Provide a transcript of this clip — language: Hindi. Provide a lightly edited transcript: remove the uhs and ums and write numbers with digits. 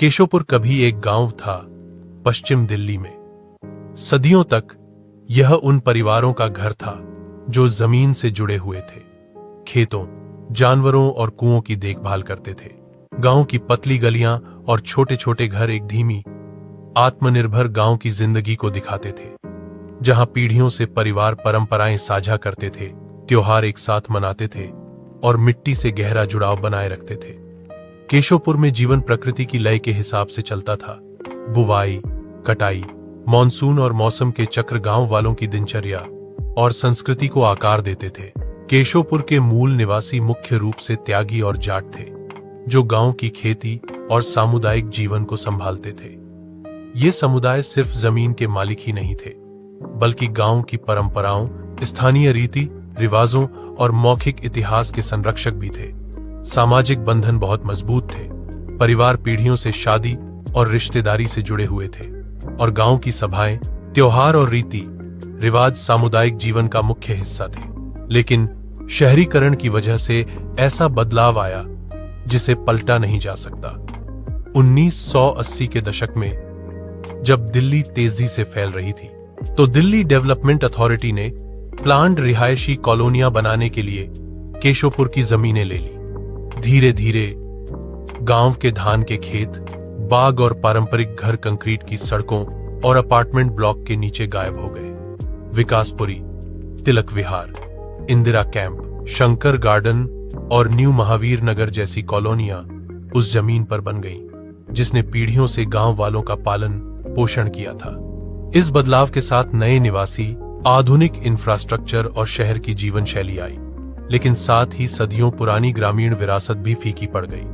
केशोपुर कभी एक गांव था पश्चिम दिल्ली में। सदियों तक यह उन परिवारों का घर था जो जमीन से जुड़े हुए थे, खेतों, जानवरों और कुओं की देखभाल करते थे। गांव की पतली गलियां और छोटे छोटे घर एक धीमी, आत्मनिर्भर गांव की जिंदगी को दिखाते थे, जहां पीढ़ियों से परिवार परंपराएं साझा करते थे, त्योहार एक साथ मनाते थे और मिट्टी से गहरा जुड़ाव बनाए रखते थे। केशोपुर में जीवन प्रकृति की लय के हिसाब से चलता था। बुवाई, कटाई, मॉनसून और मौसम के चक्र गांव वालों की दिनचर्या और संस्कृति को आकार देते थे। केशोपुर के मूल निवासी मुख्य रूप से त्यागी और जाट थे, जो गांव की खेती और सामुदायिक जीवन को संभालते थे। ये समुदाय सिर्फ जमीन के मालिक ही नहीं थे, बल्कि गांव की परंपराओं, स्थानीय रीति रिवाजों और मौखिक इतिहास के संरक्षक भी थे। सामाजिक बंधन बहुत मजबूत थे। परिवार पीढ़ियों से शादी और रिश्तेदारी से जुड़े हुए थे और गांव की सभाएं, त्योहार और रीति रिवाज सामुदायिक जीवन का मुख्य हिस्सा थे। लेकिन शहरीकरण की वजह से ऐसा बदलाव आया जिसे पलटा नहीं जा सकता। 1980 के दशक में जब दिल्ली तेजी से फैल रही थी, तो दिल्ली डेवलपमेंट अथॉरिटी ने प्लान्ड रिहायशी कॉलोनियां बनाने के लिए केशोपुर की जमीनें ले ली। धीरे धीरे गांव के धान के खेत, बाग और पारंपरिक घर कंक्रीट की सड़कों और अपार्टमेंट ब्लॉक के नीचे गायब हो गए। विकासपुरी, तिलक विहार, इंदिरा कैंप, शंकर गार्डन और न्यू महावीर नगर जैसी कॉलोनियां उस जमीन पर बन गईं, जिसने पीढ़ियों से गांव वालों का पालन पोषण किया था। इस बदलाव के साथ नए निवासी, आधुनिक इंफ्रास्ट्रक्चर और शहर की जीवन शैली आई, लेकिन साथ ही सदियों पुरानी ग्रामीण विरासत भी फीकी पड़ गई।